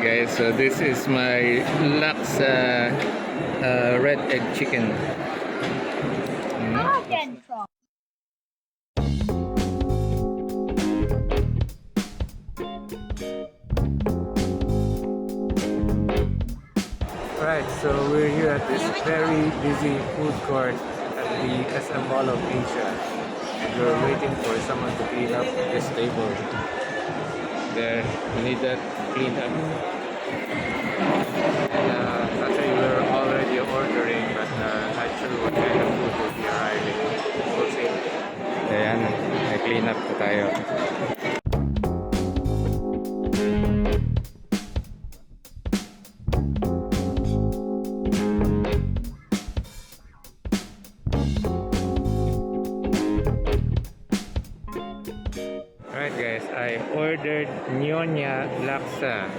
guys, so this is my Laksa red egg chicken. Right, so we're here at this very busy food court at the SM Mall of Asia, and we're waiting for someone to clean up this table. There, we need that cleaned up. And actually we're already ordering, but not sure what kind of food will be arriving. We'll see. Ayan, may clean up po tayo. Alright guys, I ordered Nyonya Laksa.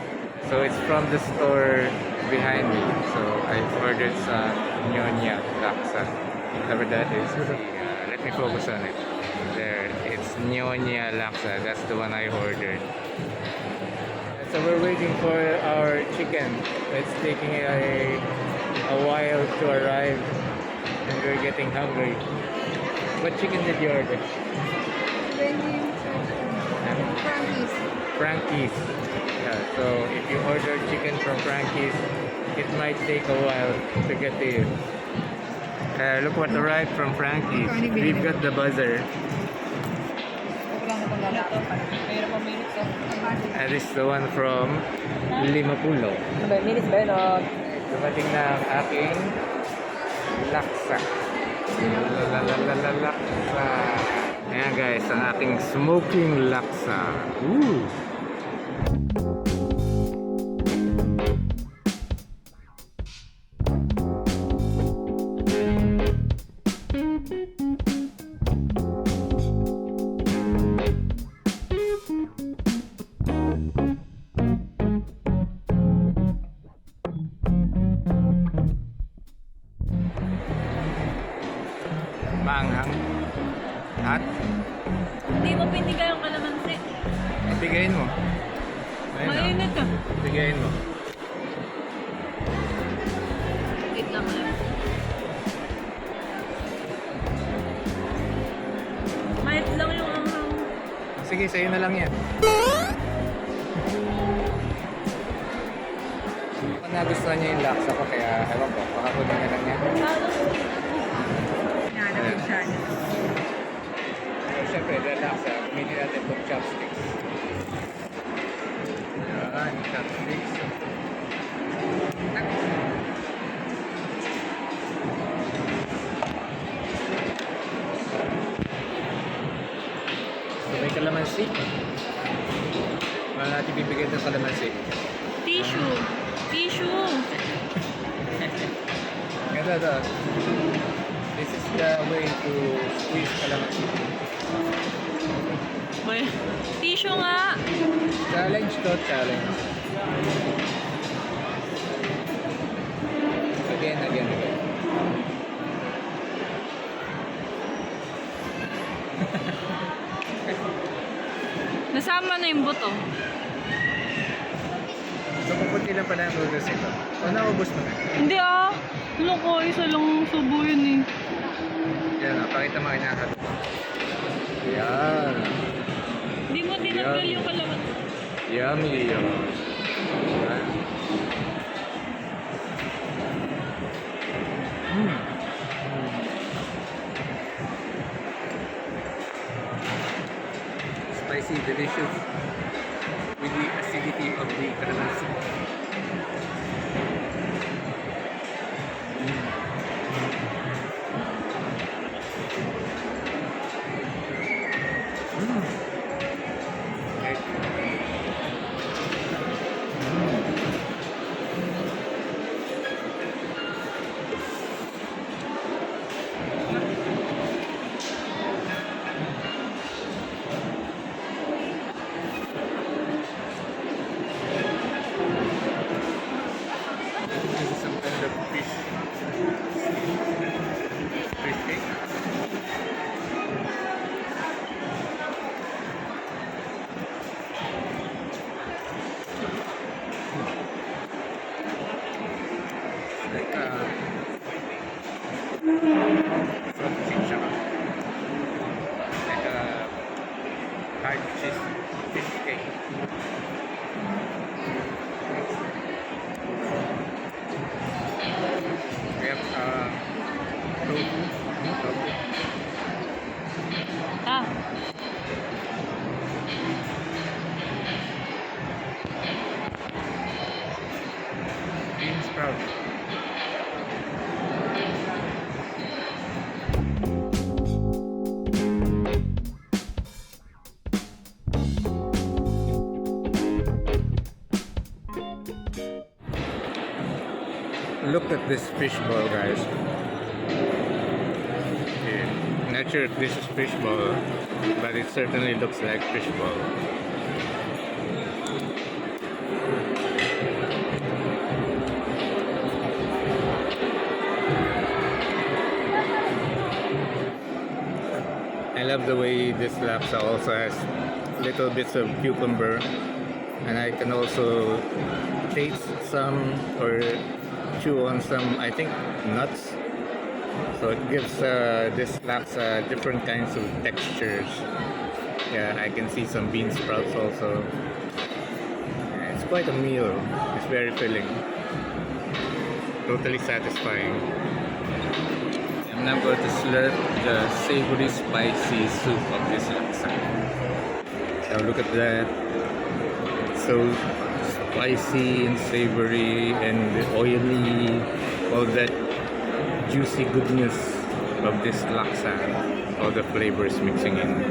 So it's from the store behind me. So I ordered some Nyonya Laksa. Whatever that is. Let me focus on it. There, it's Nyonya Laksa. That's the one I ordered. So we're waiting for our chicken. It's taking a while to arrive, and we're getting hungry. What chicken did you order? Frankie's. Yeah, so if you order chicken from Frankie's, it might take a while to get to you. Look what arrived from Frankie's. We've got the buzzer. And this is the one from Limapulo. Dumating na ang aking laksa. Laksa. Ayan guys, ang ating smoking laksa. Ooh! Maanghang. At? Hindi mo pinigay yung kalamansi. Bigayin mo. Mainit ka. Bigayin mo. Wait lang lang. Mait lang yung anghang. Sige, sa'yo na lang yan. Baka nagustuhan niya yung laksa ko, kaya ewan ko, baka kunin na lang niya. Nanapin siya. Siyempre, dahil laksa, kumili natin itong chopsticks. Yan, chopsticks. So, may kalamansi. Wala natin bibigyan ng kalamansi. Tissue. Tissue. Ganda to. This is the way to squeeze kalamansi. May tissue nga. Challenge to, challenge. Again. Nasama na yung buto. So, pupunti lang pala ang noodles ito. O, naubos mo na. Hindi ah. Ano ko, isa lang subo yun eh. Yan, pakita mo inahat. Yan. Hindi mo tinanggal yung kalamansi. Yummy yun. Spicy, delicious, with the acidity of the calamansi. proud. Look at this fishbowl, guys. Okay. Not sure if this is fishbowl, but it certainly looks like fishbowl. I love the way this laksa also has little bits of cucumber, and I can also taste some or chew on some, I think, nuts. So it gives this laksa different kinds of textures. Yeah, I can see some bean sprouts also. Yeah, it's quite a meal. It's very filling. Totally satisfying. I'm now going to slurp the savory spicy soup of this laksa. So look at that. So spicy and savory and oily, all that juicy goodness of this laksa, all the flavors mixing in.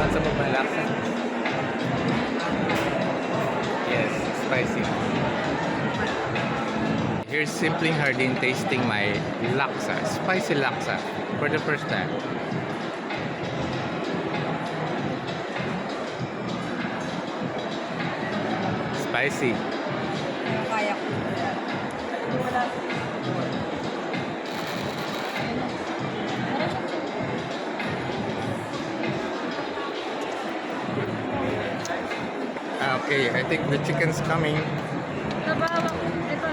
Want some of my laksa? Yes, spicy. Here's Simpling Hardin tasting my laksa, spicy laksa, for the first time. Spicy. Kaya ko. Wala. Okay, I think the chicken's coming. Nabawa ko. Ito.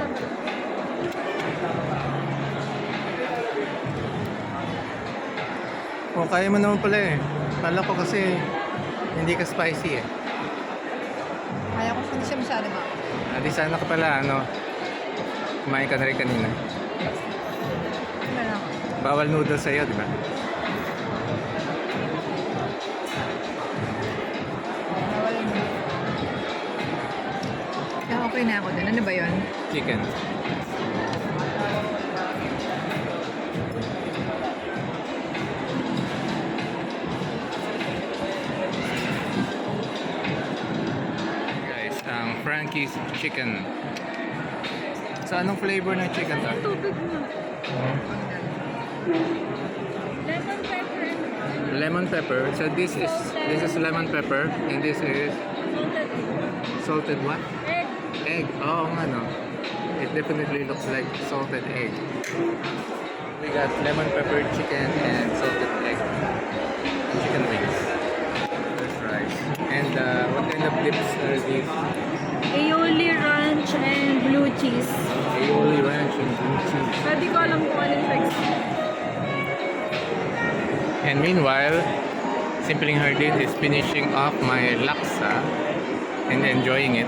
Oh, kaya mo naman pala eh. Kala ko kasi hindi ka spicy eh. Kaya ko hindi siya masyado ba? Di sana ka pala, kumain ka na rin kanina. Ano lang. Bawal noodles sa'yo, di ba? Nawala mo. Okay na ako dun. Ano ba yun? Chicken. Guys, ang Frankie's chicken. So, anong flavor ng chicken to? Tubig mo. Lemon pepper and Lemon pepper. So this is lemon pepper, and this is salted salted what? egg. Egg. Oh, nga no. It definitely looks like salted egg. We got lemon pepper chicken and salted egg. Chicken wings. That's rice. And what kind of dips are these? Aioli ranch and blue cheese. Aioli ranch and blue cheese. Pwede ko alam kung anong text. And meanwhile, Simpling Hardin is finishing off my laksa and enjoying it.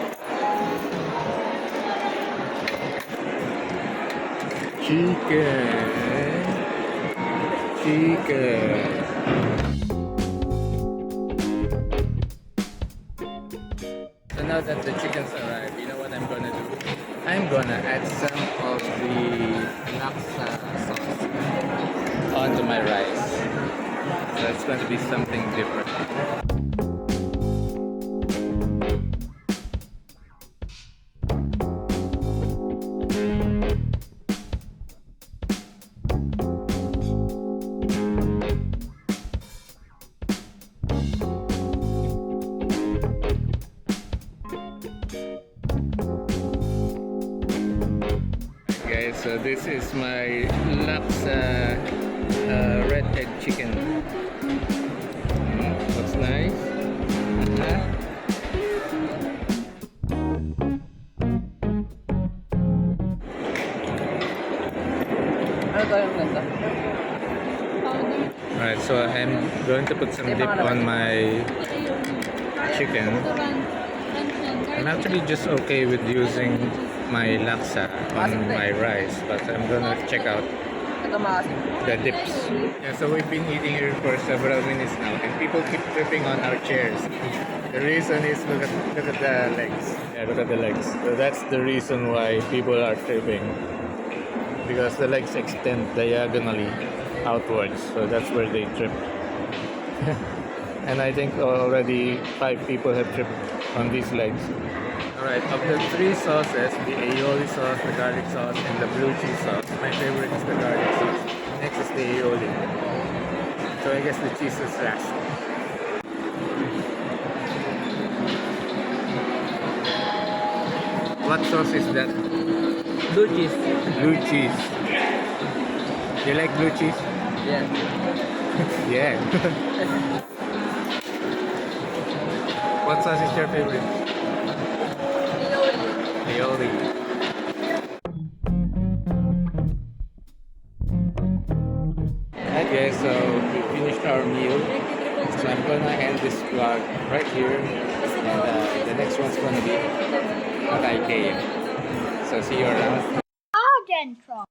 Chicken. So now that the chicken's arrived, you know what I'm gonna do? I'm gonna add some of the laksa sauce onto my rice. So it's going to be something different. Guys, so this is my laksa red-head chicken. Looks nice. going to put some dip on my chicken. I'm actually just okay with using my laksa on my rice, but I'm gonna check out the dips. Yeah, so we've been eating here for several minutes now, and people keep tripping on our chairs. The reason is look at the legs. Yeah, look at the legs. So that's the reason why people are tripping, because the legs extend diagonally outwards. So that's where they trip. And I think already 5 people have tripped on these legs. Alright, of the 3 sauces, the aioli sauce, the garlic sauce, and the blue cheese sauce, my favorite is the garlic sauce. Next is the aioli. So I guess the cheese is last. What sauce is that? Blue cheese. Blue cheese. You like blue cheese? Yeah. Yeah. What sauce is your favorite? Aioli. Alright guys, so we finished our meal. So I'm gonna end this vlog right here. And the next one's gonna be what I came. So see you around. Argentron.